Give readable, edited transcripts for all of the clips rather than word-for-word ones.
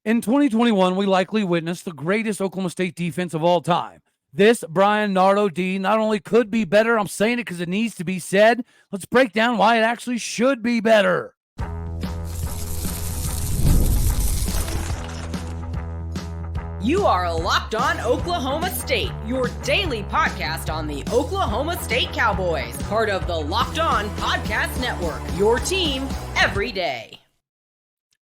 In 2021, we likely witnessed the greatest Oklahoma State defense of all time. This Bryan Nardo D not only could be better, I'm saying it because it needs to be said. Let's break down why it actually should be better. You are Locked On Oklahoma State, your daily podcast on the Oklahoma State Cowboys, part of the Locked On Podcast Network, your team every day.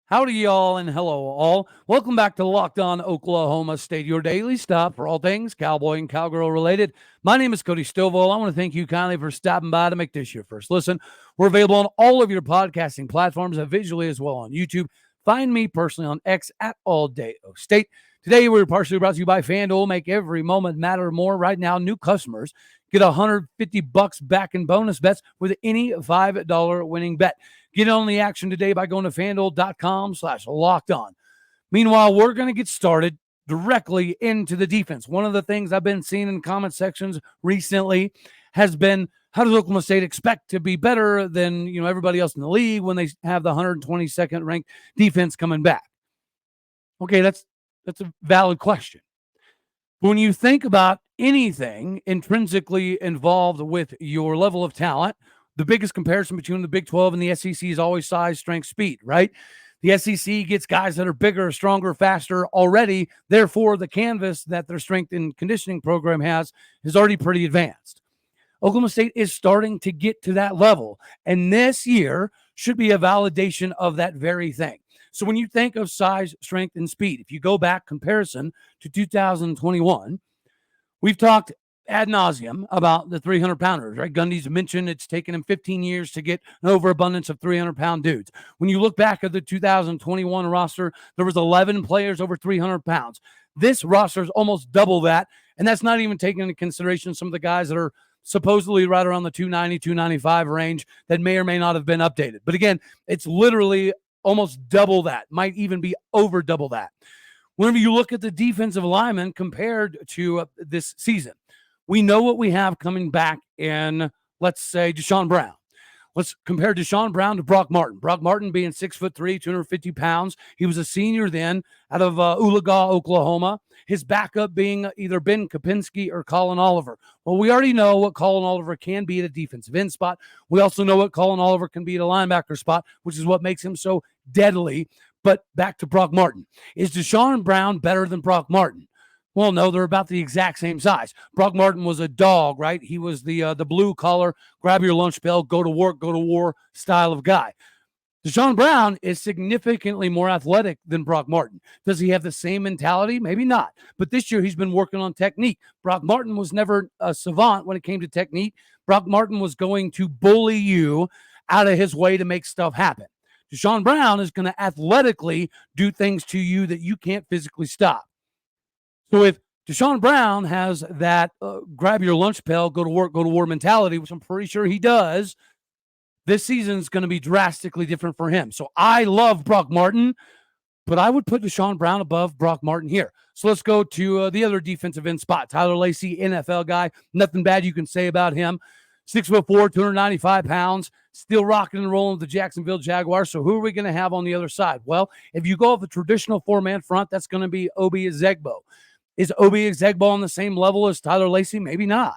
Howdy, y'all, and hello, all. Welcome back to Locked On Oklahoma State, your daily stop for all things Cowboy and Cowgirl related. My name is Cody Stovall. I want to thank you kindly for stopping by to make this your first listen. We're available on all of your podcasting platforms and visually as well on YouTube. Find me personally on X at AllDayOState. Today, we're partially brought to you by FanDuel. Make every moment matter more. Right now, new customers get $150 back in bonus bets with any $5 winning bet. Get on the action today by going to FanDuel.com/lockedon. Meanwhile, we're going to get started directly into the defense. One of the things I've been seeing in comment sections recently has been, how does Oklahoma State expect to be better than everybody else in the league when they have the 122nd ranked defense coming back? Okay, that's a valid question. When you think about anything intrinsically involved with your level of talent, the biggest comparison between the Big 12 and the SEC is always size, strength, speed, right? The SEC gets guys that are bigger, stronger, faster already. Therefore, the canvas that their strength and conditioning program has is already pretty advanced. Oklahoma State is starting to get to that level, and this year should be a validation of that very thing. So when you think of size, strength, and speed, if you go back comparison to 2021, we've talked ad nauseum about the 300-pounders, right? Gundy's mentioned it's taken him 15 years to get an overabundance of 300-pound dudes. When you look back at the 2021 roster, there was 11 players over 300 pounds. This roster is almost double that, and that's not even taking into consideration some of the guys that are supposedly right around the 290, 295 range that may or may not have been updated. But again, it's literally almost double that, might even be over double that. Whenever you look at the defensive linemen compared to this season, we know what we have coming back in, let's say, Deshaun Brown. Let's compare Deshaun Brown to Brock Martin. Brock Martin being 6'3", 250 pounds. He was a senior then out of Oologah, Oklahoma. His backup being either Ben Kapinski or Colin Oliver. Well, we already know what Colin Oliver can be at a defensive end spot. We also know what Colin Oliver can be at a linebacker spot, which is what makes him so deadly. But back to Brock Martin. Is Deshaun Brown better than Brock Martin? Well, no, they're about the exact same size. Brock Martin was a dog, right? He was the blue collar, grab your lunch bell, go to work, go to war style of guy. Deshaun Brown is significantly more athletic than Brock Martin. Does he have the same mentality? Maybe not. But this year he's been working on technique. Brock Martin was never a savant when it came to technique. Brock Martin was going to bully you out of his way to make stuff happen. Deshaun Brown is going to athletically do things to you that you can't physically stop. So if Deshaun Brown has that grab your lunch pail, go to work, go to war mentality, which I'm pretty sure he does, this season is going to be drastically different for him. So I love Brock Martin, but I would put Deshaun Brown above Brock Martin here. So let's go to the other defensive end spot. Tyler Lacey, NFL guy. Nothing bad you can say about him. 6'4", 295 pounds, still rocking and rolling with the Jacksonville Jaguars. So who are we going to have on the other side? Well, if you go off a traditional four-man front, that's going to be Obi Ezegbo. Is Obi Ezegbo on the same level as Tyler Lacey? Maybe not.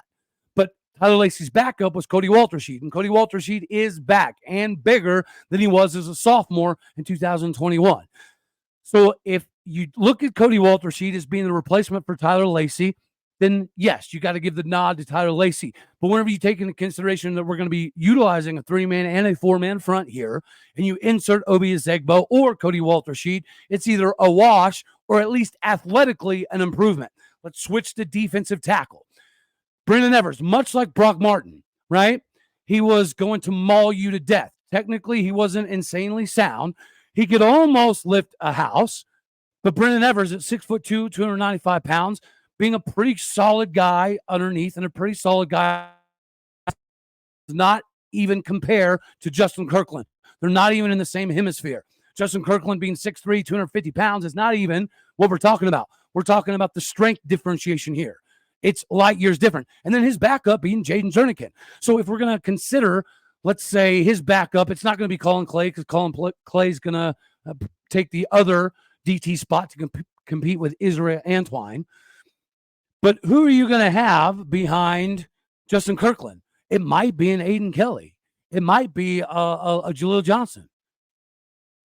But Tyler Lacey's backup was Cody Waltersheed, and Cody Waltersheed is back and bigger than he was as a sophomore in 2021. So if you look at Cody Waltersheed as being the replacement for Tyler Lacey, then yes, you got to give the nod to Tyler Lacey. But whenever you take into consideration that we're going to be utilizing a 3-man and a 4-man front here, and you insert Obi Ezegbo or Cody Waltersheed, it's either a wash or at least athletically an improvement. Let's switch to defensive tackle. Brandon Evers, much like Brock Martin, right? He was going to maul you to death. Technically, he wasn't insanely sound. He could almost lift a house, but Brandon Evers at 6'2", 295 pounds, being a pretty solid guy underneath and a pretty solid guy does not even compare to Justin Kirkland. They're not even in the same hemisphere. Justin Kirkland being 6'3", 250 pounds is not even what we're talking about. We're talking about the strength differentiation here. It's light years different. And then his backup being Jaden Jernigan. So if we're going to consider, let's say, his backup, it's not going to be Colin Clay because Colin Clay is going to take the other DT spot to compete with Israel Antwine. But who are you going to have behind Justin Kirkland? It might be an Aiden Kelly. It might be a Jaleel Johnson.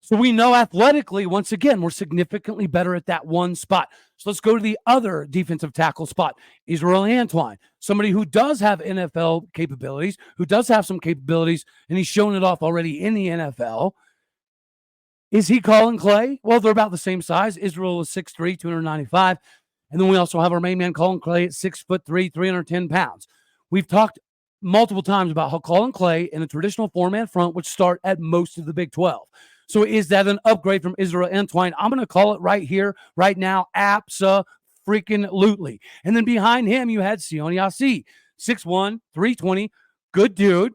So we know athletically, once again, we're significantly better at that one spot. So let's go to the other defensive tackle spot, Israel Antwine, somebody who does have NFL capabilities, who does have some capabilities, and he's shown it off already in the NFL. Is he Colin Clay? Well, they're about the same size. Israel is 6'3", 295. And then we also have our main man, Colin Clay, at 6'3", 310 pounds. We've talked multiple times about how Colin Clay in a traditional four-man front would start at most of the Big 12. So is that an upgrade from Israel Antwine? I'm going to call it right here, right now, abso-freaking-lutely. And then behind him, you had Sione Asi, 6'1", 320, good dude.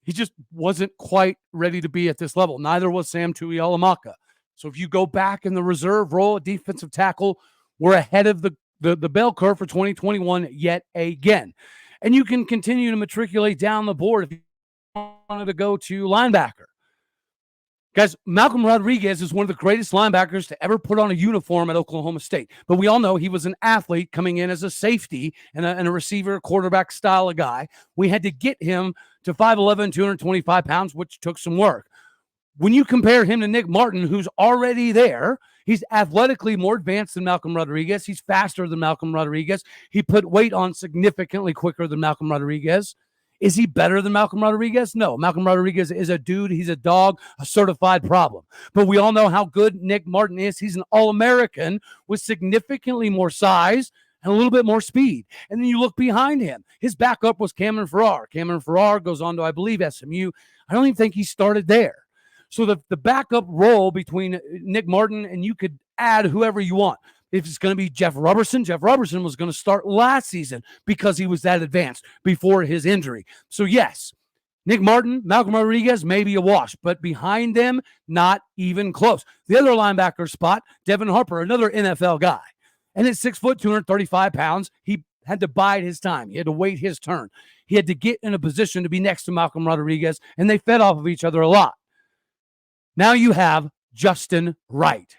He just wasn't quite ready to be at this level. Neither was Sam Tuialamaka. So if you go back in the reserve role, defensive tackle, we're ahead of the bell curve for 2021 yet again. And you can continue to matriculate down the board if you wanted to go to linebacker. Guys, Malcolm Rodriguez is one of the greatest linebackers to ever put on a uniform at Oklahoma State. But we all know he was an athlete coming in as a safety and a receiver, quarterback style of guy. We had to get him to 5'11", 225 pounds, which took some work. When you compare him to Nick Martin, who's already there, he's athletically more advanced than Malcolm Rodriguez. He's faster than Malcolm Rodriguez. He put weight on significantly quicker than Malcolm Rodriguez. Is he better than Malcolm Rodriguez? No. Malcolm Rodriguez is a dude. He's a dog, a certified problem. But we all know how good Nick Martin is. He's an All-American with significantly more size and a little bit more speed. And then you look behind him. His backup was Cameron Farrar. Cameron Farrar goes on to, I believe, SMU. I don't even think he started there. So the backup role between Nick Martin and you could add whoever you want. If it's going to be Jeff Robertson was going to start last season because he was that advanced before his injury. So yes, Nick Martin, Malcolm Rodriguez, maybe a wash, but behind them, not even close. The other linebacker spot, Devin Harper, another NFL guy. And at 6 foot, 235 pounds, he had to bide his time. He had to wait his turn. He had to get in a position to be next to Malcolm Rodriguez, and they fed off of each other a lot. Now you have Justin Wright,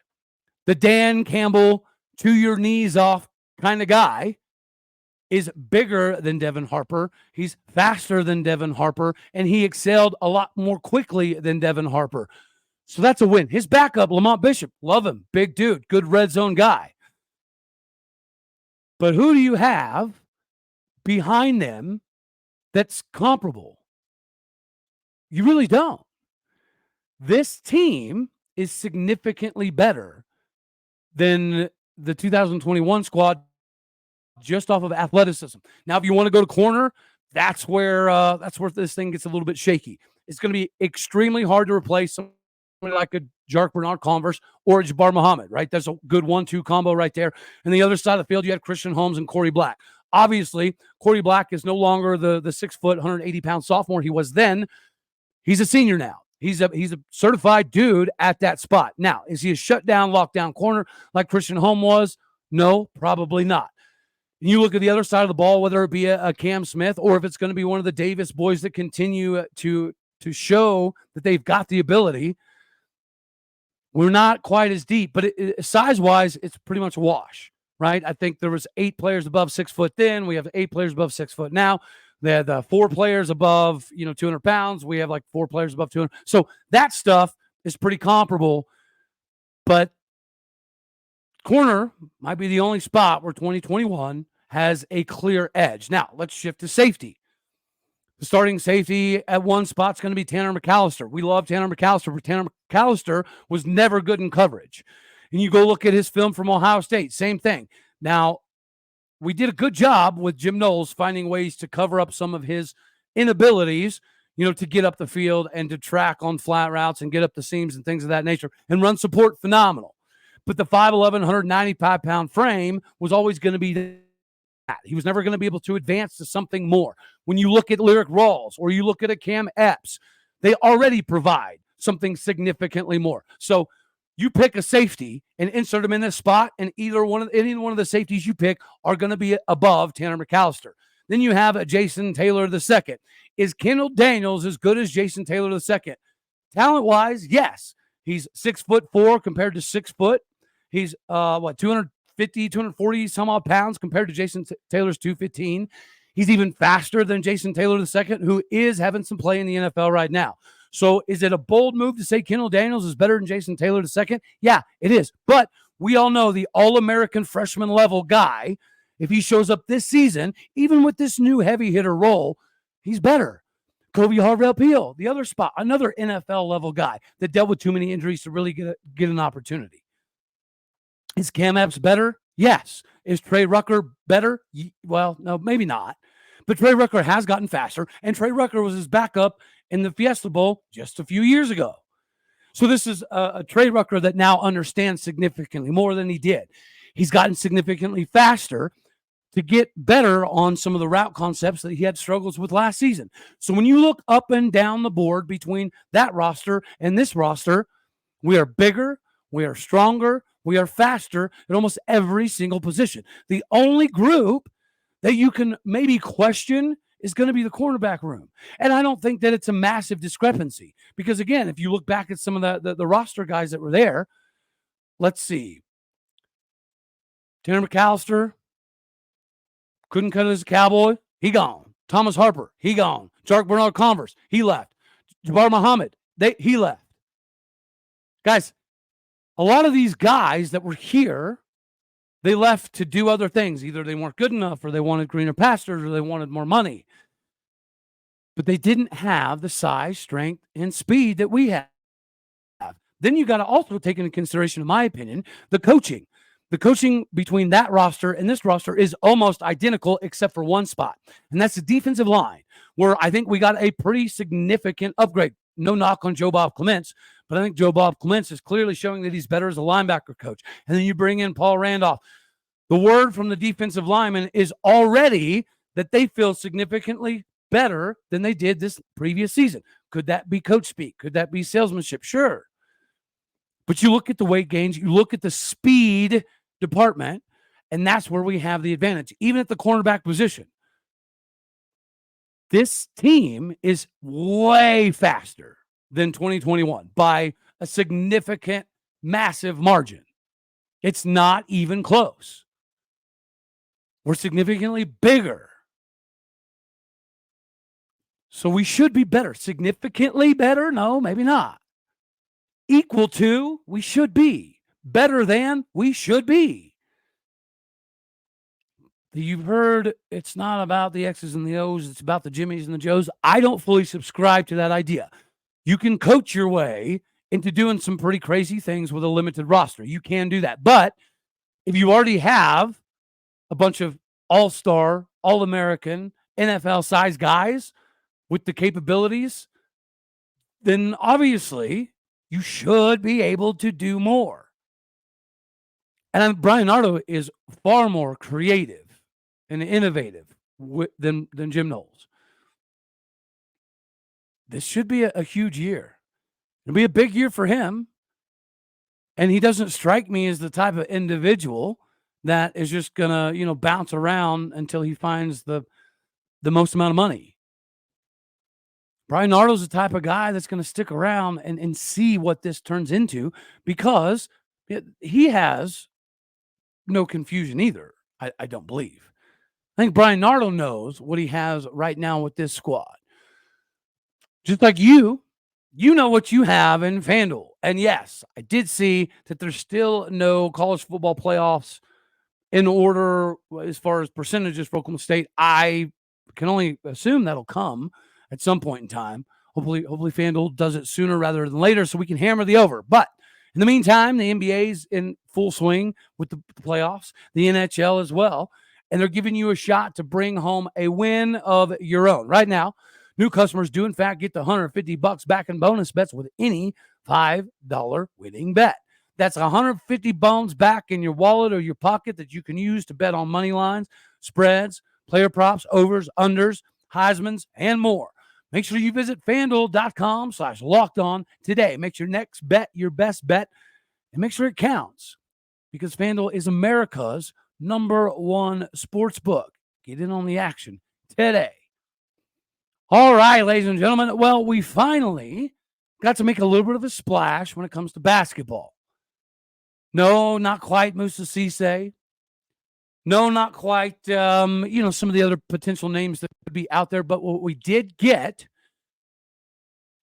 the Dan Campbell, to your knees off kind of guy, is bigger than Devin Harper. He's faster than Devin Harper, and he excelled a lot more quickly than Devin Harper. So that's a win. His backup, Lamont Bishop, love him. Big dude, good red zone guy. But who do you have behind them that's comparable? You really don't. This team is significantly better than the 2021 squad just off of athleticism. Now, if you want to go to corner, that's where this thing gets a little bit shaky. It's going to be extremely hard to replace somebody like a Jark Bernard Converse or a Jabbar Muhammad, right? That's a good 1-2 combo right there. And the other side of the field, you had Christian Holmes and Corey Black. Obviously, Corey Black is no longer the 6 foot, 180-pound sophomore he was then. He's a senior now. He's a certified dude at that spot. Now, is he a shutdown, lockdown corner like Christian Holmes was? No, probably not. And you look at the other side of the ball, whether it be a Cam Smith or if it's going to be one of the Davis boys that continue to show that they've got the ability. We're not quite as deep, but size-wise, it's pretty much a wash, right? I think there was 8 players above 6 foot then. We have 8 players above 6 foot now. They had 4 players above, 200 pounds. We have like 4 players above 200. So that stuff is pretty comparable, but corner might be the only spot where 2021 has a clear edge. Now, let's shift to safety. The starting safety at one spot is going to be Tanner McAllister. We love Tanner McAllister, but Tanner McAllister was never good in coverage. And you go look at his film from Ohio State, same thing. Now, we did a good job with Jim Knowles finding ways to cover up some of his inabilities, to get up the field and to track on flat routes and get up the seams and things of that nature. And run support, phenomenal. But the 5'11", 195-pound frame was always going to be that. He was never going to be able to advance to something more. When you look at Lyric Rawls or you look at a Cam Epps, they already provide something significantly more. So you pick a safety and insert him in this spot, and any one of the safeties you pick are going to be above Tanner McAllister. Then you have a Jason Taylor II. Is Kendall Daniels as good as Jason Taylor II? Talent-wise, yes. He's 6'4" compared to 6 foot. He's 250, 240 some odd pounds compared to Jason Taylor's 215. He's even faster than Jason Taylor II, who is having some play in the NFL right now. So is it a bold move to say Kendall Daniels is better than Jason Taylor II? Yeah, it is. But we all know the All-American freshman level guy, if he shows up this season, even with this new heavy hitter role, he's better. Kobe Harvell-Peel, the other spot, another NFL level guy that dealt with too many injuries to really get an opportunity. Is Cam Epps better? Yes. Is Trey Rucker better? Well, no, maybe not. But Trey Rucker has gotten faster, and Trey Rucker was his backup in the Fiesta Bowl just a few years ago. So this is a Trey Rucker that now understands significantly more than he did. He's gotten significantly faster to get better on some of the route concepts that he had struggles with last season. So when you look up and down the board between that roster and this roster, we are bigger, we are stronger, we are faster at almost every single position. The only group that you can maybe question is going to be the cornerback room. And I don't think that it's a massive discrepancy because, again, if you look back at some of the roster guys that were there, let's see. Tanner McAllister, couldn't cut it as a Cowboy. He gone. Thomas Harper, he gone. Jarek Bernard Converse, he left. Jabbar Muhammad, he left. Guys, a lot of these guys that were here, they left to do other things. Either they weren't good enough or they wanted greener pastures or they wanted more money. But they didn't have the size, strength, and speed that we have. Then you got to also take into consideration, in my opinion, the coaching. The coaching between that roster and this roster is almost identical except for one spot, and that's the defensive line, where I think we got a pretty significant upgrade. No knock on Joe Bob Clements, but I think Joe Bob Clements is clearly showing that he's better as a linebacker coach. And then you bring in Paul Randolph. The word from the defensive lineman is already that they feel significantly better than they did this previous season. Could that be coach speak? Could that be salesmanship? Sure. But you look at the weight gains, you look at the speed department, and that's where we have the advantage, even at the cornerback position. This team is way faster than 2021 by a significant, massive margin. It's not even close. We're significantly bigger. So we should be better. Significantly better? No, maybe not. Equal to, we should be. Better than, we should be. You've heard it's not about the X's and the O's, it's about the Jimmies and the Joes. I don't fully subscribe to that idea. You can coach your way into doing some pretty crazy things with a limited roster. You can do that. But if you already have a bunch of all-star, all-American, NFL-sized guys with the capabilities, then obviously you should be able to do more. And Bryan Nardo is far more creative and innovative than Jim Knowles. This should be a huge year. It'll be a big year for him. And he doesn't strike me as the type of individual that is just going to, bounce around until he finds the most amount of money. Bryan Nardo's the type of guy that's going to stick around and see what this turns into, because he has no confusion either, I don't believe. I think Bryan Nardo knows what he has right now with this squad. Just like you know what you have in FanDuel. And yes, I did see that there's still no college football playoffs in order as far as percentages for Oklahoma State. I can only assume that'll come at some point in time. Hopefully FanDuel does it sooner rather than later so we can hammer the over. But in the meantime, the NBA's in full swing with the playoffs, the NHL as well, and they're giving you a shot to bring home a win of your own. Right now, new customers do, in fact, get the $150 back in bonus bets with any $5 winning bet. That's $150 back in your wallet or your pocket that you can use to bet on money lines, spreads, player props, overs, unders, Heismans, and more. Make sure you visit FanDuel.com/lockedon today. Make your next bet your best bet, and make sure it counts, because FanDuel is America's #1 sports book. Get in on the action today. All right, ladies and gentlemen. Well, we finally got to make a little bit of a splash when it comes to basketball. No, not quite Musa Cisse. No, not quite, some of the other potential names that could be out there. But what we did get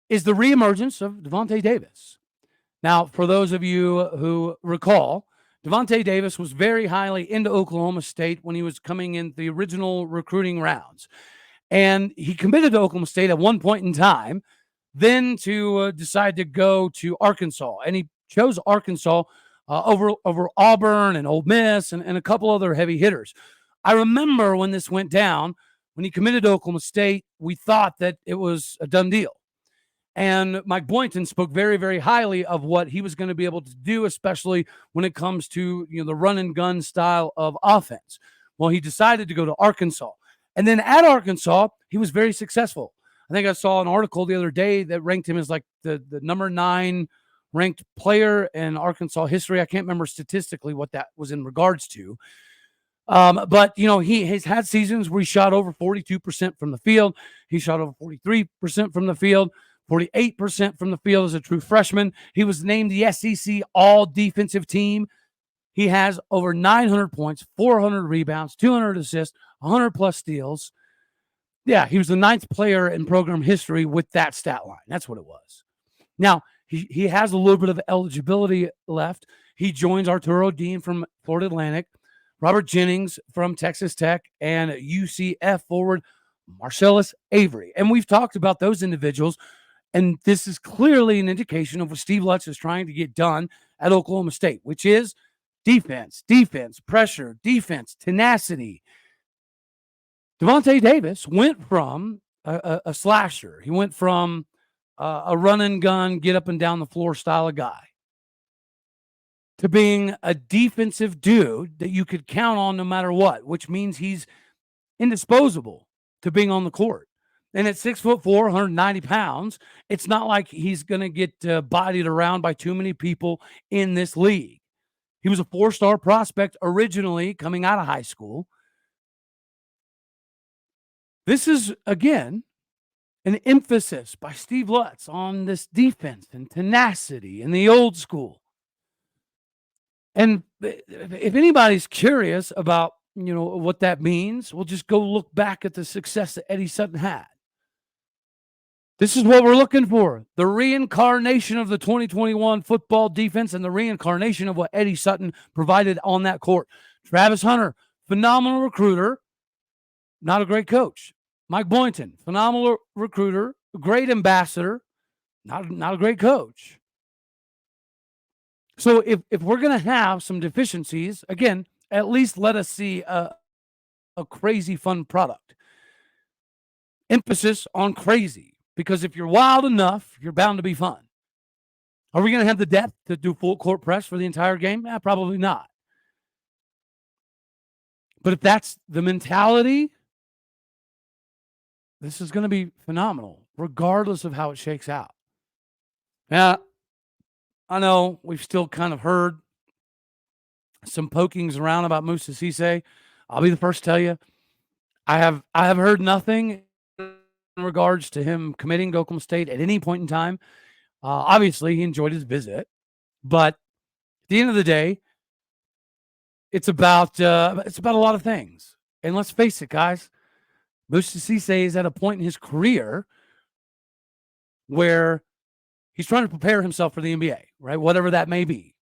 is the reemergence of Davonte Davis. Now, for those of you who recall, Davonte Davis was very highly into Oklahoma State when he was coming in the original recruiting rounds. And he committed to Oklahoma State at one point in time, then to decide to go to Arkansas. And he chose Arkansas over Auburn and Ole Miss and a couple other heavy hitters. I remember when this went down, when he committed to Oklahoma State, we thought that it was a done deal. And Mike Boynton spoke very, very highly of what he was going to be able to do, especially when it comes to the run and gun style of offense. Well, he decided to go to Arkansas. And then at Arkansas, he was very successful. I think I saw an article the other day that ranked him as like the number 9 ranked player in Arkansas history. I can't remember statistically what that was in regards to. But, he has had seasons where he shot over 42% from the field. He shot over 43% from the field. 48% from the field as a true freshman. He was named the SEC All-Defensive Team. He has over 900 points, 400 rebounds, 200 assists, 100-plus steals. Yeah, he was the 9th player in program history with that stat line. That's what it was. Now, he has a little bit of eligibility left. He joins Arturo Dean from Florida Atlantic, Robert Jennings from Texas Tech, and UCF forward Marcellus Avery. And we've talked about those individuals. And this is clearly an indication of what Steve Lutz is trying to get done at Oklahoma State, which is defense, pressure, defense, tenacity. Davonte Davis went from a slasher. He went from a run and gun, get up and down the floor style of guy to being a defensive dude that you could count on no matter what, which means he's indisposable to being on the court. And at 6'4", 190 pounds, it's not like he's going to get bodied around by too many people in this league. He was a 4-star prospect originally coming out of high school. This is, again, an emphasis by Steve Lutz on this defense and tenacity and the old school. And if anybody's curious about, what that means, we'll just go look back at the success that Eddie Sutton had. This is what we're looking for. The reincarnation of the 2021 football defense and the reincarnation of what Eddie Sutton provided on that court. Travis Hunter, phenomenal recruiter, not a great coach. Mike Boynton, phenomenal recruiter, great ambassador, not a great coach. So if we're going to have some deficiencies, again, at least let us see a crazy fun product. Emphasis on crazy. Because if you're wild enough, you're bound to be fun. Are we going to have the depth to do full court press for the entire game? Probably not. But if that's the mentality, this is going to be phenomenal, regardless of how it shakes out. Now, I know we've still kind of heard some pokings around about Musa Cisse. I'll be the first to tell you, I have heard nothing in regards to him committing to Oklahoma State at any point in time. Obviously, he enjoyed his visit, but at the end of the day, it's about a lot of things. And let's face it, guys, Musa Cisse is at a point in his career where he's trying to prepare himself for the NBA, right? Whatever that may be.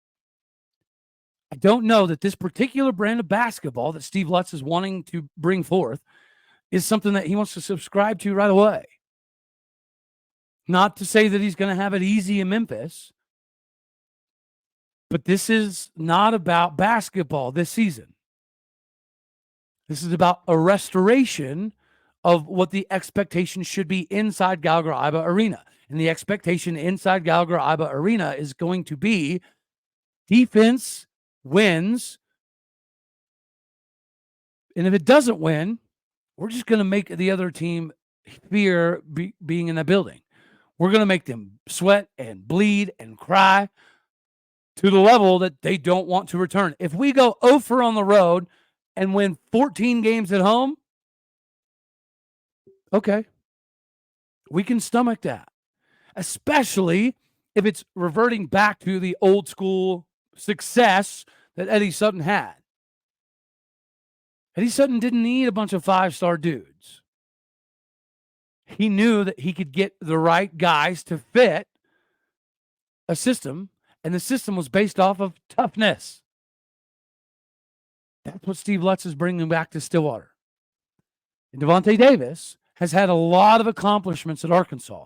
I don't know that this particular brand of basketball that Steve Lutz is wanting to bring forth is something that he wants to subscribe to right away. Not to say that he's going to have it easy in Memphis, but this is not about basketball this season. This is about a restoration of what the expectation should be inside Gallagher-Iba Arena. And the expectation inside Gallagher-Iba Arena is going to be defense wins. And if it doesn't win, we're just going to make the other team fear being in the building. We're going to make them sweat and bleed and cry to the level that they don't want to return. If we go 0 on the road and win 14 games at home, okay, we can stomach that. especially if it's reverting back to the old school success that Eddie Sutton had. Eddie Sutton didn't need a bunch of 5-star dudes. He knew that he could get the right guys to fit a system, and the system was based off of toughness. That's what Steve Lutz is bringing back to Stillwater. And Davonte Davis has had a lot of accomplishments at Arkansas.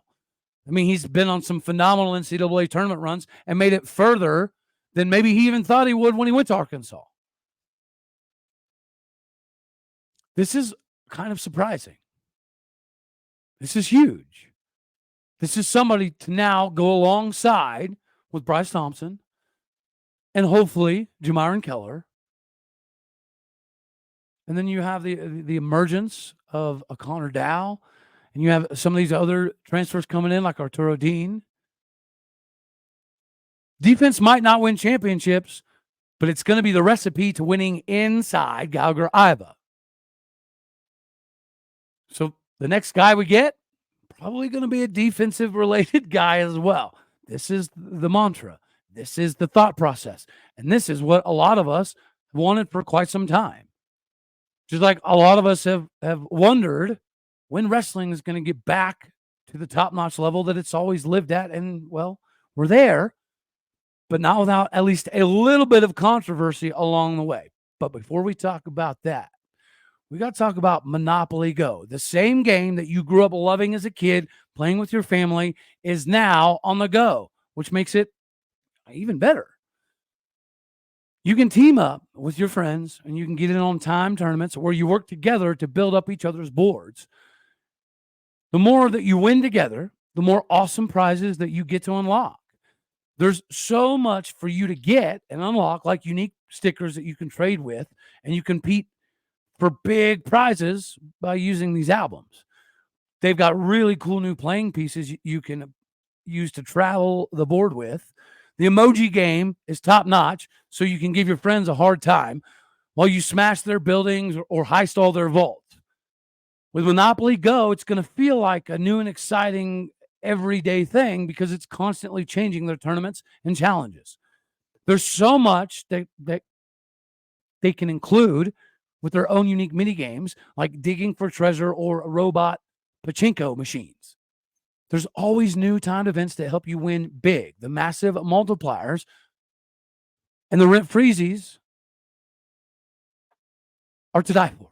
I mean, he's been on some phenomenal NCAA tournament runs and made it further than maybe he even thought he would when he went to Arkansas. This is kind of surprising. This is huge. This is somebody to now go alongside with Bryce Thompson and hopefully Jamyron Keller. And then you have the emergence of a Connor Dow, and you have some of these other transfers coming in like Arturo Dean. Defense might not win championships, but it's going to be the recipe to winning inside Gallagher Iva. So the next guy we get, probably going to be a defensive-related guy as well. This is the mantra. This is the thought process. And this is what a lot of us wanted for quite some time. Just like a lot of us have wondered when wrestling is going to get back to the top-notch level that it's always lived at. And, well, we're there, but not without at least a little bit of controversy along the way. But before we talk about that, we got to talk about Monopoly Go. The same game that you grew up loving as a kid, playing with your family, is now on the go, which makes it even better. You can team up with your friends and you can get in on time tournaments where you work together to build up each other's boards. The more that you win together, the more awesome prizes that you get to unlock. There's so much for you to get and unlock, like unique stickers that you can trade with, and you compete for big prizes by using these albums. They've got really cool new playing pieces you can use to travel the board with. The emoji game is top notch, so you can give your friends a hard time while you smash their buildings or heist all their vaults. With Monopoly Go, it's going to feel like a new and exciting everyday thing because it's constantly changing their tournaments and challenges. There's so much that they can include with their own unique mini games, like digging for treasure or robot pachinko machines. There's always new timed events that help you win big. The massive multipliers and the rent freezies are to die for.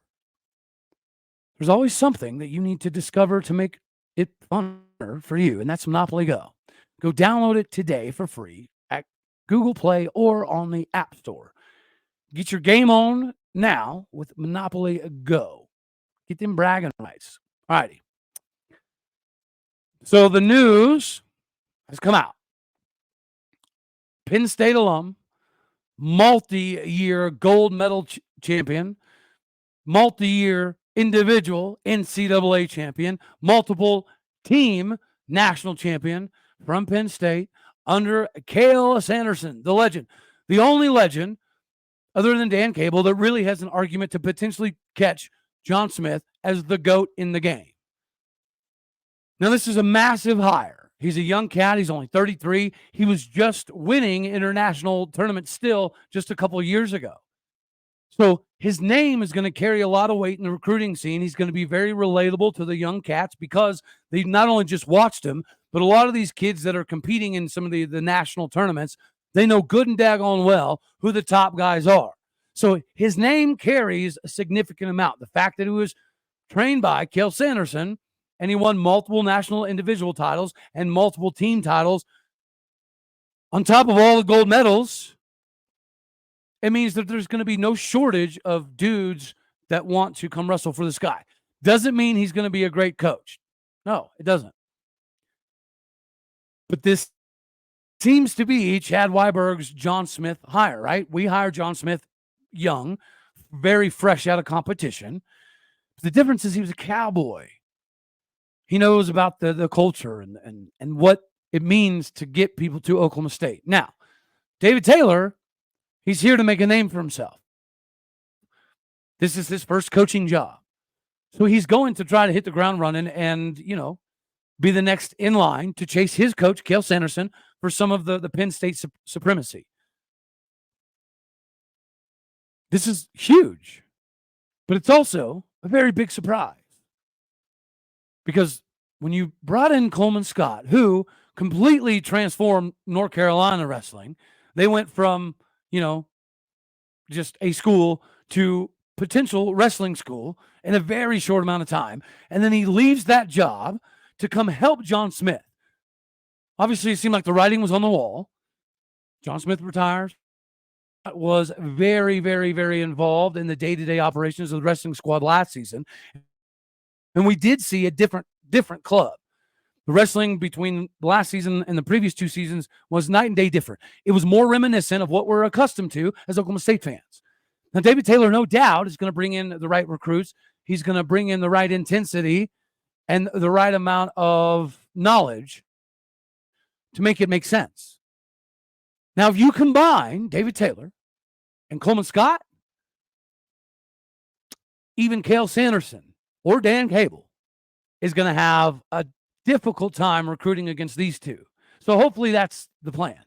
There's always something that you need to discover to make it funner for you, and that's Monopoly Go. Go download it today for free at Google Play or on the App Store. Get your game on now with Monopoly Go. Get them bragging rights. All righty. So the news has come out. Penn State alum, multi-year gold medal champion, multi-year individual NCAA champion, multiple team national champion from Penn State under Cael Sanderson, the legend. The only legend, other than Dan Cable, that really has an argument to potentially catch John Smith as the GOAT in the game. Now, this is a massive hire. He's a young cat. He's only 33. He was just winning international tournaments still just a couple of years ago. So his name is going to carry a lot of weight in the recruiting scene. He's going to be very relatable to the young cats because they've not only just watched him, but a lot of these kids that are competing in some of the national tournaments, they know good and daggone well who the top guys are. So his name carries a significant amount. The fact that he was trained by Cael Sanderson and he won multiple national individual titles and multiple team titles on top of all the gold medals, it means that there's going to be no shortage of dudes that want to come wrestle for this guy. Doesn't mean he's going to be a great coach. No, it doesn't. But this seems to be Chad Weiberg's John Smith hire, right? We hired John Smith young, very fresh out of competition. The difference is he was a Cowboy. He knows about the culture and what it means to get people to Oklahoma State. Now, David Taylor, he's here to make a name for himself. This is his first coaching job. So he's going to try to hit the ground running and, be the next in line to chase his coach, Cael Sanderson, for some of the Penn State supremacy. This is huge, but it's also a very big surprise. Because when you brought in Coleman Scott, who completely transformed North Carolina wrestling, they went from, just a school to potential wrestling school in a very short amount of time. And then he leaves that job to come help John Smith. Obviously, it seemed like the writing was on the wall. John Smith retires. Was very, very, very involved in the day-to-day operations of the wrestling squad last season. And we did see a different club. The wrestling between last season and the previous 2 seasons was night and day different. It was more reminiscent of what we're accustomed to as Oklahoma State fans. Now, David Taylor, no doubt, is going to bring in the right recruits. He's going to bring in the right intensity and the right amount of knowledge to make it make sense. Now, if you combine David Taylor and Coleman Scott, even Cael Sanderson or Dan Cable is going to have a difficult time recruiting against these two. So hopefully that's the plan.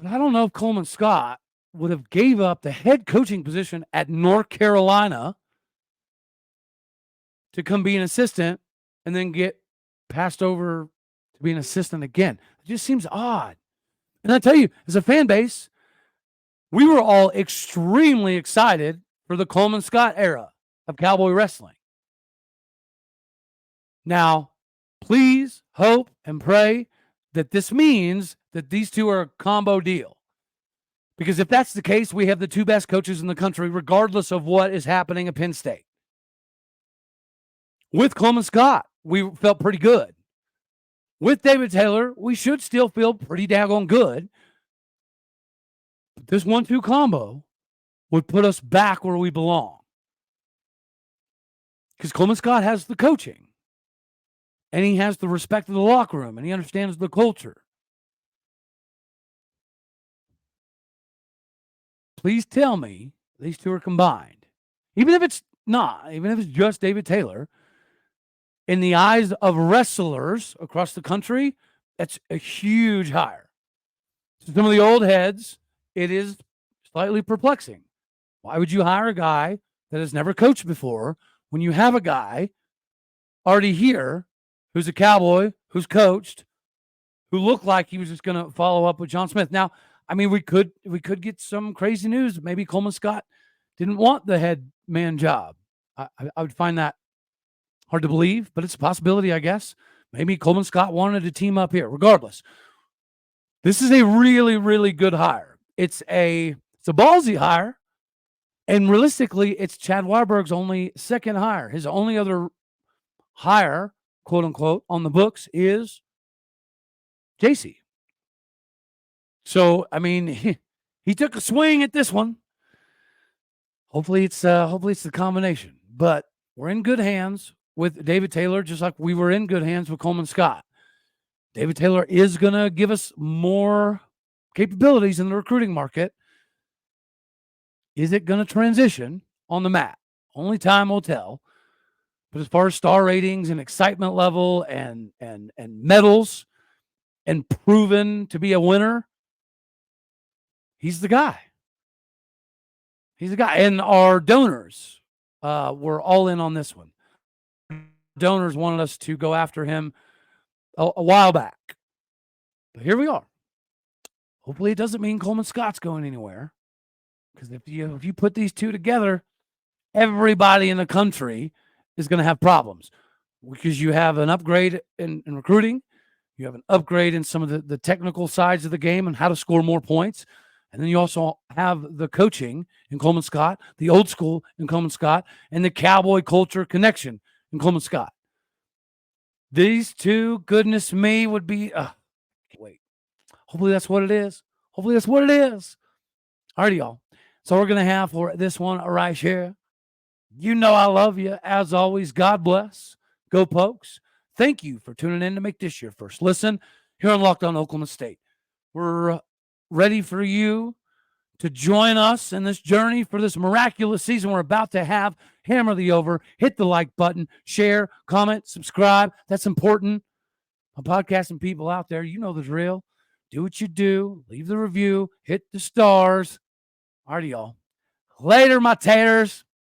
But I don't know if Coleman Scott would have gave up the head coaching position at North Carolina to come be an assistant and then get passed over to be an assistant again. It just seems odd. And I tell you, as a fan base, we were all extremely excited for the Coleman Scott era of Cowboy wrestling. Now, please hope and pray that this means that these two are a combo deal. Because if that's the case, we have the 2 best coaches in the country, regardless of what is happening at Penn State. With Coleman Scott, we felt pretty good. With David Taylor, we should still feel pretty daggone good. But this 1-2 combo would put us back where we belong. Because Coleman Scott has the coaching. And he has the respect of the locker room. And he understands the culture. Please tell me these two are combined. Even if it's not, even if it's just David Taylor, in the eyes of wrestlers across the country, that's a huge hire. To some of the old heads, it is slightly perplexing. Why would you hire a guy that has never coached before when you have a guy already here who's a Cowboy, who's coached, who looked like he was just going to follow up with John Smith? Now, I mean, we could get some crazy news. Maybe Coleman Scott didn't want the head man job. I would find that hard to believe, but it's a possibility, I guess. Maybe Coleman Scott wanted to team up here. Regardless, this is a really, really good hire. It's a ballsy hire, and realistically, it's Chad Warburg's only second hire. His only other hire, quote unquote, on the books is JC. So, I mean, he took a swing at this one. Hopefully it's the combination. But we're in good hands with David Taylor, just like we were in good hands with Coleman Scott. David Taylor is going to give us more capabilities in the recruiting market. Is it going to transition on the mat? Only time will tell. But as far as star ratings and excitement level and medals and proven to be a winner, he's the guy. He's the guy. And our donors were all in on this one. Donors wanted us to go after him a while back. But here we are. Hopefully it doesn't mean Coleman Scott's going anywhere. Because if you put these two together, everybody in the country is going to have problems. Because you have an upgrade in recruiting. You have an upgrade in some of the technical sides of the game and how to score more points. And then you also have the coaching in Coleman Scott, the old school in Coleman Scott, and the Cowboy culture connection in Coleman Scott. These two, goodness me, would be, wait. Hopefully that's what it is. Hopefully that's what it is. All right, y'all. So we're going to have for this one right here. You know I love you. As always, God bless. Go Pokes. Thank you for tuning in to make this your first listen here on Locked On Oklahoma State. We're ready for you to join us in this journey for this miraculous season we're about to have. Hammer the over, hit the like button, share, comment, subscribe. That's important. I'm podcasting people out there. You know the drill. Do what you do. Leave the review. Hit the stars. All right, y'all. Later, my taters.